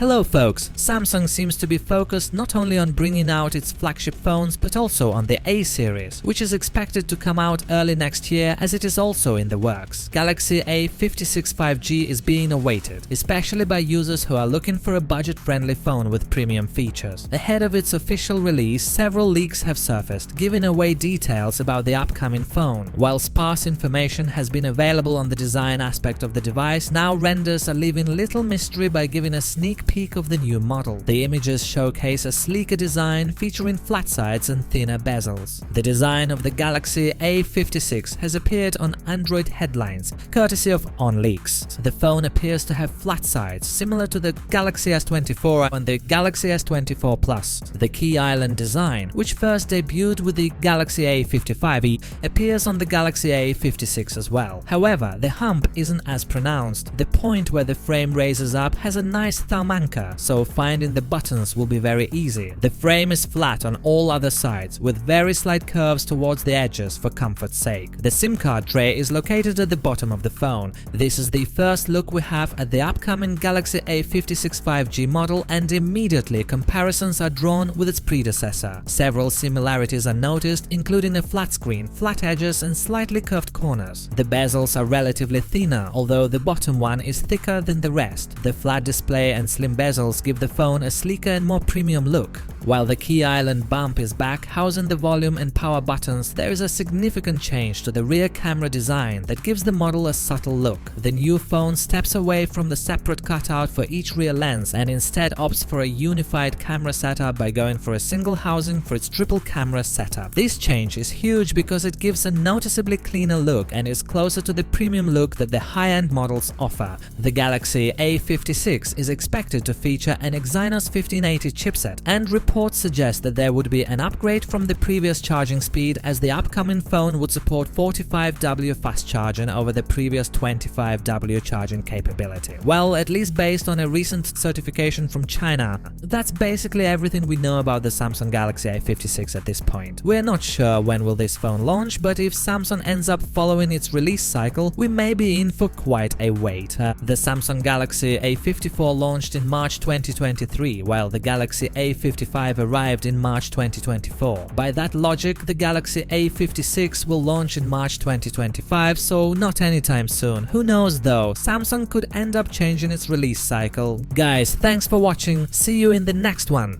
Hello folks, Samsung seems to be focused not only on bringing out its flagship phones but also on the A series, which is expected to come out early next year as it is also in the works. Galaxy A56 5G is being awaited, especially by users who are looking for a budget-friendly phone with premium features. Ahead of its official release, several leaks have surfaced, giving away details about the upcoming phone. While sparse information has been available on the design aspect of the device, now renders are leaving little mystery by giving a sneak peek of the new model. The images showcase a sleeker design featuring flat sides and thinner bezels. The design of the Galaxy A56 has appeared on Android headlines, courtesy of OnLeaks. The phone appears to have flat sides, similar to the Galaxy S24 and the Galaxy S24 Plus. The Key Island design, which first debuted with the Galaxy A55e, appears on the Galaxy A56 as well. However, the hump isn't as pronounced. The point where the frame raises up has a nice thumb anchor, so finding the buttons will be very easy. The frame is flat on all other sides, with very slight curves towards the edges for comfort's sake. The SIM card tray is located at the bottom of the phone. This is the first look we have at the upcoming Galaxy A56 5G model, and immediately comparisons are drawn with its predecessor. Several similarities are noticed, including a flat screen, flat edges and slightly curved corners. The bezels are relatively thinner, although the bottom one is thicker than the rest. The flat display and slim bezels give the phone a sleeker and more premium look. While the Key Island bump is back, housing the volume and power buttons, there is a significant change to the rear camera design that gives the model a subtle look. The new phone steps away from the separate cutout for each rear lens and instead opts for a unified camera setup by going for a single housing for its triple camera setup. This change is huge because it gives a noticeably cleaner look and is closer to the premium look that the high-end models offer. The Galaxy A56 is expected to feature an Exynos 1580 chipset, and reports suggest that there would be an upgrade from the previous charging speed, as the upcoming phone would support 45W fast charging over the previous 25W charging capability. Well, at least based on a recent certification from China. That's basically everything we know about the Samsung Galaxy A56 at this point. We're not sure when will this phone launch, but if Samsung ends up following its release cycle, we may be in for quite a wait. The Samsung Galaxy A54 launched in March 2023, while the Galaxy A55 arrived in March 2024. By that logic, the Galaxy A56 will launch in March 2025, so not anytime soon. Who knows though, Samsung could end up changing its release cycle. Guys, thanks for watching, see you in the next one!